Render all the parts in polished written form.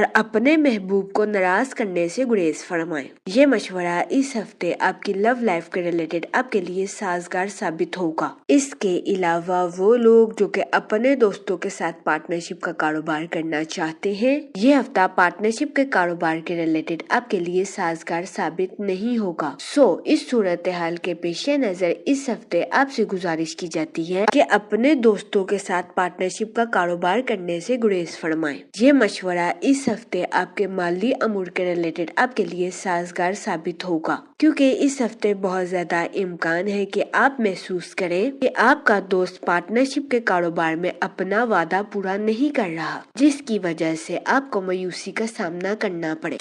اور اپنے محبوب کو ناراض کرنے سے گریز فرمائیں۔ یہ مشورہ اس ہفتے آپ کی لو لائف کے ریلیٹڈ آپ کے لیے سازگار ثابت ہوگا۔ اس کے علاوہ وہ لوگ جو کہ اپنے دوستوں کے ساتھ پارٹنرشپ کا کاروبار کرنا چاہتے ہیں، یہ ہفتہ پارٹنرشپ کے کاروبار کے ریلیٹڈ آپ کے لیے سازگار ثابت نہیں ہوگا۔ اس صورتحال کے پیش نظر اس ہفتے آپ سے گزارش کی جاتی ہے کہ اپنے دوستوں کے ساتھ پارٹنرشپ کا کاروبار کرنے سے گریز فرمائیں۔ یہ مشورہ اس ہفتے آپ کے مالی امور کے ریلیٹڈ آپ کے لیے سازگار ثابت ہوگا، کیونکہ اس ہفتے بہت زیادہ امکان ہے کہ آپ محسوس کریں کہ آپ کا دوست پارٹنرشپ کے کاروبار میں اپنا وعدہ پورا نہیں کر رہا، جس کی وجہ سے آپ کو مایوسی کا سامنا کرنا پڑے۔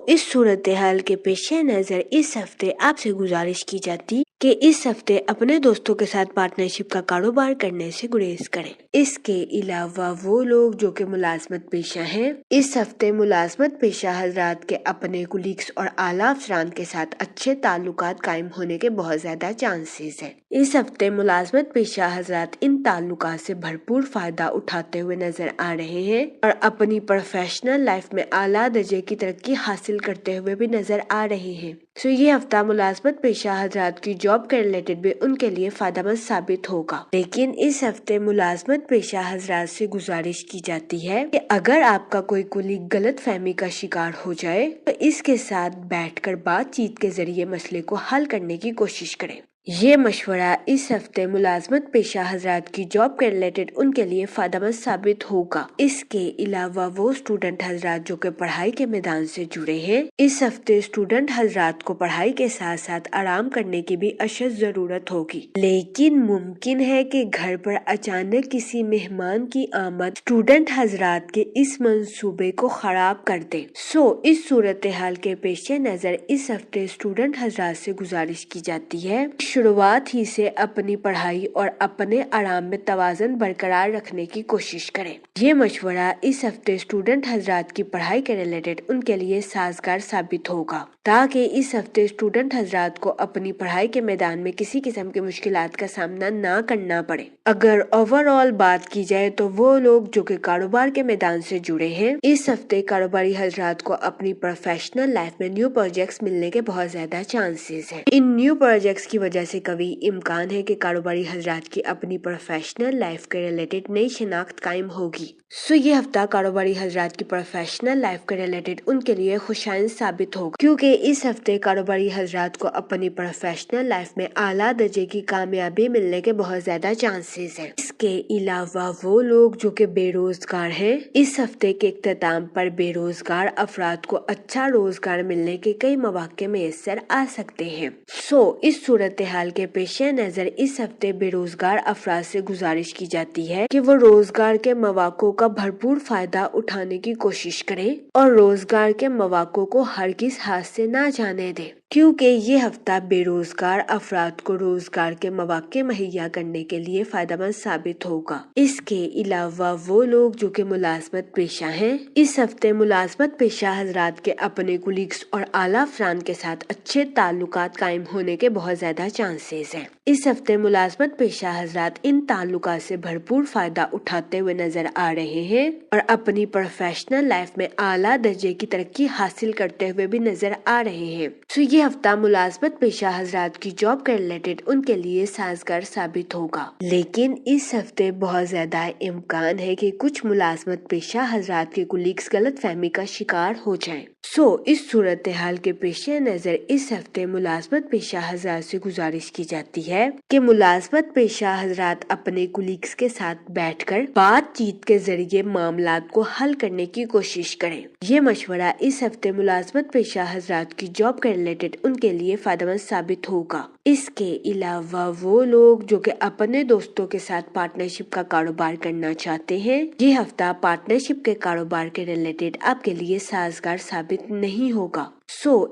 اس صورتحال کے پیش نظر اس ہفتے آپ سے گزارش کی جاتی کہ اس ہفتے اپنے دوستوں کے ساتھ پارٹنرشپ کا کاروبار کرنے سے گریز کریں۔ اس کے علاوہ وہ لوگ جو کہ ملازمت پیشہ ہیں، اس ہفتے ملازمت پیشہ حضرات کے اپنے کولیگز اور اعلیٰ افسران کے ساتھ اچھے تعلقات قائم ہونے کے بہت زیادہ چانسز ہیں۔ اس ہفتے ملازمت پیشہ حضرات ان تعلقات سے بھرپور فائدہ اٹھاتے ہوئے نظر آ رہے ہیں اور اپنی پروفیشنل لائف میں اعلیٰ درجے کی ترقی حاصل کرتے ہوئے بھی نظر آ رہے ہیں۔ یہ ہفتہ ملازمت پیشہ حضرات کی جاب کے ریلیٹڈ بھی ان کے لیے فائدہ مند ثابت ہوگا، لیکن اس ہفتے ملازمت پیشہ حضرات سے گزارش کی جاتی ہے کہ اگر آپ کا کوئی کولیگ غلط فہمی کا شکار ہو جائے تو اس کے ساتھ بیٹھ کر بات چیت کے ذریعے مسئلے کو حل کرنے کی کوشش کریں۔ یہ مشورہ اس ہفتے ملازمت پیشہ حضرات کی جاب کے ریلیٹڈ ان کے لیے فائدہ مند ثابت ہوگا۔ اس کے علاوہ وہ اسٹوڈنٹ حضرات جو کہ پڑھائی کے میدان سے جڑے ہیں، اس ہفتے اسٹوڈنٹ حضرات کو پڑھائی کے ساتھ ساتھ آرام کرنے کی بھی اشد ضرورت ہوگی، لیکن ممکن ہے کہ گھر پر اچانک کسی مہمان کی آمد اسٹوڈنٹ حضرات کے اس منصوبے کو خراب کر دے۔ اس صورتحال کے پیش نظر اس ہفتے اسٹوڈنٹ حضرات سے گزارش کی جاتی ہے شروعات ہی سے اپنی پڑھائی اور اپنے آرام میں توازن برقرار رکھنے کی کوشش کریں۔ یہ مشورہ اس ہفتے اسٹوڈنٹ حضرات کی پڑھائی کے ریلیٹڈ ان کے لیے سازگار ثابت ہوگا، تاکہ اس ہفتے اسٹوڈنٹ حضرات کو اپنی پڑھائی کے میدان میں کسی قسم کی مشکلات کا سامنا نہ کرنا پڑے۔ اگر اوور آل بات کی جائے تو وہ لوگ جو کہ کاروبار کے میدان سے جڑے ہیں، اس ہفتے کاروباری حضرات کو اپنی پروفیشنل لائف میں نیو پروجیکٹس ملنے کے بہت زیادہ چانسز ہیں۔ ان نیو پروجیکٹس کی وجہ سے کبھی امکان ہے کہ کاروباری حضرات کی اپنی پروفیشنل لائف کے ریلیٹڈ نئی شناخت قائم ہوگی۔ یہ ہفتہ کاروباری حضرات کی پروفیشنل لائف کے ریلیٹڈ ان کے لیے خوشائند ثابت ہوگا، کیونکہ اس ہفتے کاروباری حضرات کو اپنی پروفیشنل لائف میں اعلیٰ درجے کی کامیابی ملنے کے بہت زیادہ چانسز ہیں۔ اس کے علاوہ وہ لوگ جو کہ بے روزگار ہیں، اس ہفتے کے اختتام پر بے روزگار افراد کو اچھا روزگار ملنے کے کئی مواقع میسر آ سکتے ہیں۔ اس صورتحال کے پیش نظر اس ہفتے بے روزگار افراد سے گزارش کی جاتی ہے کہ وہ روزگار کے مواقع کا بھرپور فائدہ اٹھانے کی کوشش کریں اور روزگار کے مواقع کو ہرگز ہاتھ سے نہ جانے دیں، کیونکہ یہ ہفتہ بے روزگار افراد کو روزگار کے مواقع مہیا کرنے کے لیے فائدہ مند ثابت ہوگا۔ اس کے علاوہ وہ لوگ جو کہ ملازمت پیشہ ہیں، اس ہفتے ملازمت پیشہ حضرات کے اپنے کولیگز اور اعلیٰ افسران کے ساتھ اچھے تعلقات قائم ہونے کے بہت زیادہ چانسز ہیں۔ اس ہفتے ملازمت پیشہ حضرات ان تعلقات سے بھرپور فائدہ اٹھاتے ہوئے نظر آ رہے ہیں اور اپنی پروفیشنل لائف میں اعلیٰ درجے کی ترقی حاصل کرتے ہوئے بھی نظر آ رہے ہیں۔ یہ ہفتہ ملازمت پیشہ حضرات کی جاب کے ریلیٹڈ ان کے لیے سازگار ثابت ہوگا، لیکن اس ہفتے بہت زیادہ امکان ہے کہ کچھ ملازمت پیشہ حضرات کے کولیگز غلط فہمی کا شکار ہو جائیں۔ اس صورتحال کے پیش نظر اس ہفتے ملازمت پیشہ حضرات سے گزارش کی جاتی ہے کہ ملازمت پیشہ حضرات اپنے کولیگز کے ساتھ بیٹھ کر بات چیت کے ذریعے معاملات کو حل کرنے کی کوشش کریں۔ یہ مشورہ اس ہفتے ملازمت پیشہ حضرات کی جاب کے ریلیٹڈ ان کے لیے فائدہ مند ثابت ہوگا۔ اس کے علاوہ وہ لوگ جو کہ اپنے دوستوں کے ساتھ پارٹنرشپ کا کاروبار کرنا چاہتے ہیں، یہ ہفتہ پارٹنرشپ کے کاروبار کے ریلیٹڈ آپ کے لیے سازگار ثابت نہیں ہوگا۔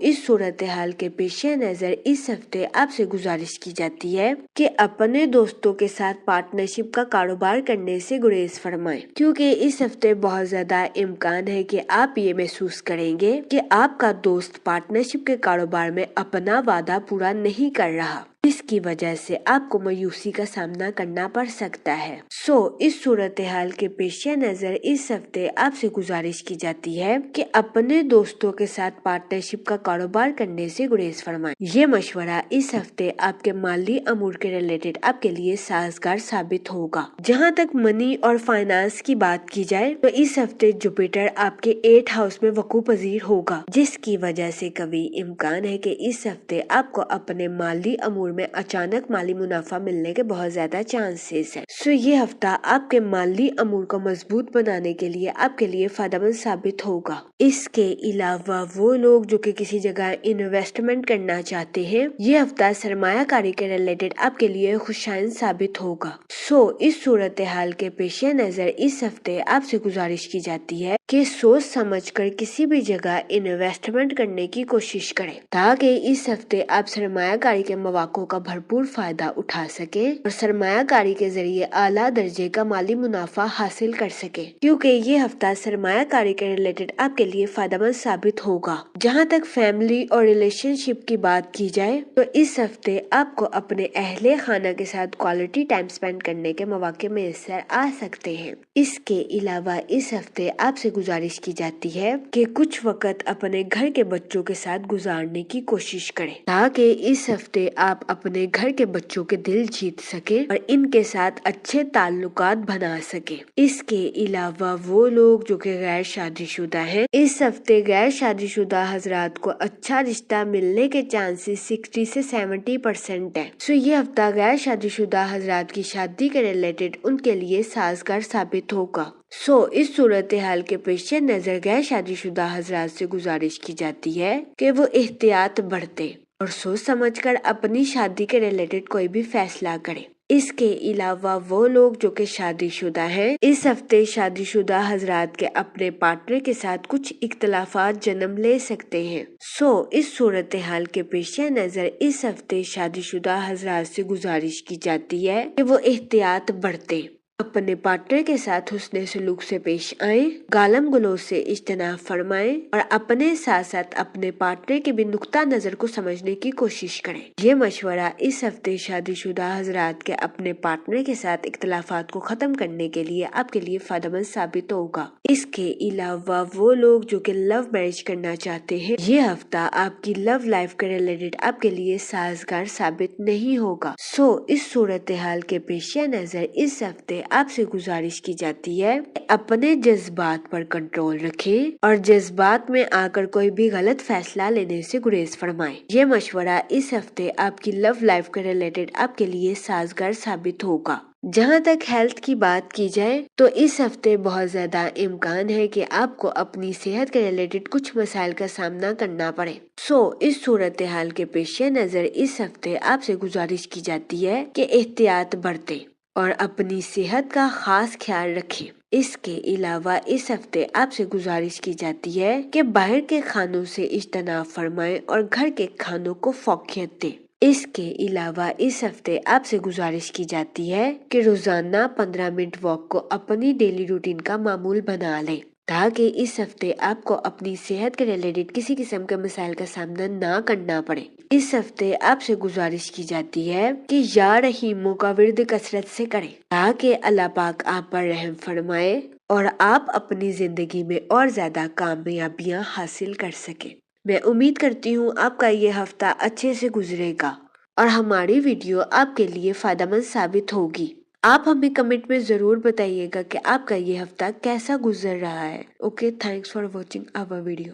اس صورتحال کے پیش نظر اس ہفتے آپ سے گزارش کی جاتی ہے کہ اپنے دوستوں کے ساتھ پارٹنرشپ کا کاروبار کرنے سے گریز فرمائیں، کیونکہ اس ہفتے بہت زیادہ امکان ہے کہ آپ یہ محسوس کریں گے کہ آپ کا دوست پارٹنرشپ کے کاروبار میں اپنا وعدہ پورا نہیں کر رہا، جس کی وجہ سے آپ کو مایوسی کا سامنا کرنا پڑ سکتا ہے۔ اس صورتحال کے پیش نظر اس ہفتے آپ سے گزارش کی جاتی ہے کہ اپنے دوستوں کے ساتھ پارٹنرشپ کا کاروبار کرنے سے گریز فرمائیں۔ یہ مشورہ اس ہفتے آپ کے مالی امور کے ریلیٹڈ آپ کے لیے سازگار ثابت ہوگا۔ جہاں تک منی اور فائنانس کی بات کی جائے تو اس ہفتے جوپیٹر آپ کے 8 ہاؤس میں وقوع پذیر ہوگا، جس کی وجہ سے کبھی امکان ہے کہ اس ہفتے آپ کو اپنے مالی امور میں اچانک مالی منافع ملنے کے بہت زیادہ چانسز ہیں۔ یہ ہفتہ آپ کے مالی امور کو مضبوط بنانے کے لیے آپ کے لیے فائدہ مند ثابت ہوگا۔ اس کے علاوہ وہ لوگ جو کہ کسی جگہ انویسٹمنٹ کرنا چاہتے ہیں، یہ ہفتہ سرمایہ کاری کے ریلیٹڈ آپ کے لیے خوشائن ثابت ہوگا۔ اس صورتحال کے پیش نظر اس ہفتے آپ سے گزارش کی جاتی ہے کہ سوچ سمجھ کر کسی بھی جگہ انویسٹمنٹ کرنے کی کوشش کریں تاکہ اس ہفتے آپ سرمایہ کاری کے مواقع کا بھرپور فائدہ اٹھا سکیں اور سرمایہ کاری کے ذریعے اعلیٰ درجے کا مالی منافع حاصل کر سکیں، کیونکہ یہ ہفتہ سرمایہ کاری کے ریلیٹڈ آپ کے لیے فائدہ مند ثابت ہوگا۔ جہاں تک فیملی اور ریلیشن شپ کی بات کی جائے تو اس ہفتے آپ کو اپنے اہل خانہ کے ساتھ کوالٹی ٹائم سپینڈ کرنے کے مواقع میسر آ سکتے ہیں۔ اس کے علاوہ اس ہفتے آپ سے گزارش کی جاتی ہے کہ کچھ وقت اپنے گھر کے بچوں کے ساتھ گزارنے کی کوشش کریں تاکہ اس ہفتے آپ اپنے گھر کے بچوں کے دل جیت سکیں اور ان کے ساتھ اچھے تعلقات بنا سکیں۔ اس کے علاوہ وہ لوگ جو کہ غیر شادی شدہ ہیں، اس ہفتے غیر شادی شدہ حضرات کو اچھا رشتہ ملنے کے چانسز 60 سے 70% ہیں۔ یہ ہفتہ غیر شادی شدہ حضرات کی شادی کے ریلیٹڈ ان کے لیے سازگار ثابت ہوگا۔ اس صورتحال کے پیش نظر غیر شادی شدہ حضرات سے گزارش کی جاتی ہے کہ وہ احتیاط برتیں اور سوچ سمجھ کر اپنی شادی کے ریلیٹڈ کوئی بھی فیصلہ کریں۔ اس کے علاوہ وہ لوگ جو کہ شادی شدہ ہیں، اس ہفتے شادی شدہ حضرات کے اپنے پارٹنر کے ساتھ کچھ اختلافات جنم لے سکتے ہیں۔ اس صورتحال کے پیش نظر اس ہفتے شادی شدہ حضرات سے گزارش کی جاتی ہے کہ وہ احتیاط برتیں، اپنے پارٹنر کے ساتھ حسن سلوک سے پیش آئیں، گالم گلوچ سے اجتناب فرمائیں اور اپنے ساتھ ساتھ اپنے پارٹنر کے بھی نقطہ نظر کو سمجھنے کی کوشش کریں۔ یہ مشورہ اس ہفتے شادی شدہ حضرات کے اپنے پارٹنر کے ساتھ اختلافات کو ختم کرنے کے لیے آپ کے لیے فائدہ مند ثابت ہوگا۔ اس کے علاوہ وہ لوگ جو کہ لو میرج کرنا چاہتے ہیں، یہ ہفتہ آپ کی لو لائف کے ریلیٹڈ آپ کے لیے سازگار ثابت نہیں ہوگا۔ اس صورتحال کے پیش نظر اس ہفتے آپ سے گزارش کی جاتی ہے کہ اپنے جذبات پر کنٹرول رکھیں اور جذبات میں آ کر کوئی بھی غلط فیصلہ لینے سے گریز فرمائیں۔ یہ مشورہ اس ہفتے آپ کی لو لائف کے ریلیٹڈ آپ کے لیے سازگار ثابت ہوگا۔ جہاں تک ہیلتھ کی بات کی جائے تو اس ہفتے بہت زیادہ امکان ہے کہ آپ کو اپنی صحت کے ریلیٹڈ کچھ مسائل کا سامنا کرنا پڑے۔ اس صورتحال کے پیش نظر اس ہفتے آپ سے گزارش کی جاتی ہے کہ احتیاط برتیں اور اپنی صحت کا خاص خیال رکھیں۔ اس کے علاوہ اس ہفتے آپ سے گزارش کی جاتی ہے کہ باہر کے کھانوں سے اجتناب فرمائیں اور گھر کے کھانوں کو فوقیت دیں۔ اس کے علاوہ اس ہفتے آپ سے گزارش کی جاتی ہے کہ روزانہ 15 منٹ واک کو اپنی ڈیلی روٹین کا معمول بنا لیں تاکہ اس ہفتے آپ کو اپنی صحت کے ریلیٹڈ کسی قسم کے مسائل کا سامنا نہ کرنا پڑے۔ اس ہفتے آپ سے گزارش کی جاتی ہے کہ یا رحیموں کا ورد کثرت سے کریں تاکہ اللہ پاک آپ پر رحم فرمائے اور آپ اپنی زندگی میں اور زیادہ کامیابیاں حاصل کر سکیں۔ میں امید کرتی ہوں آپ کا یہ ہفتہ اچھے سے گزرے گا اور ہماری ویڈیو آپ کے لیے فائدہ مند ثابت ہوگی۔ آپ ہمیں کمنٹ میں ضرور بتائیے گا کہ آپ کا یہ ہفتہ کیسا گزر رہا ہے۔ Okay, thanks for watching our video.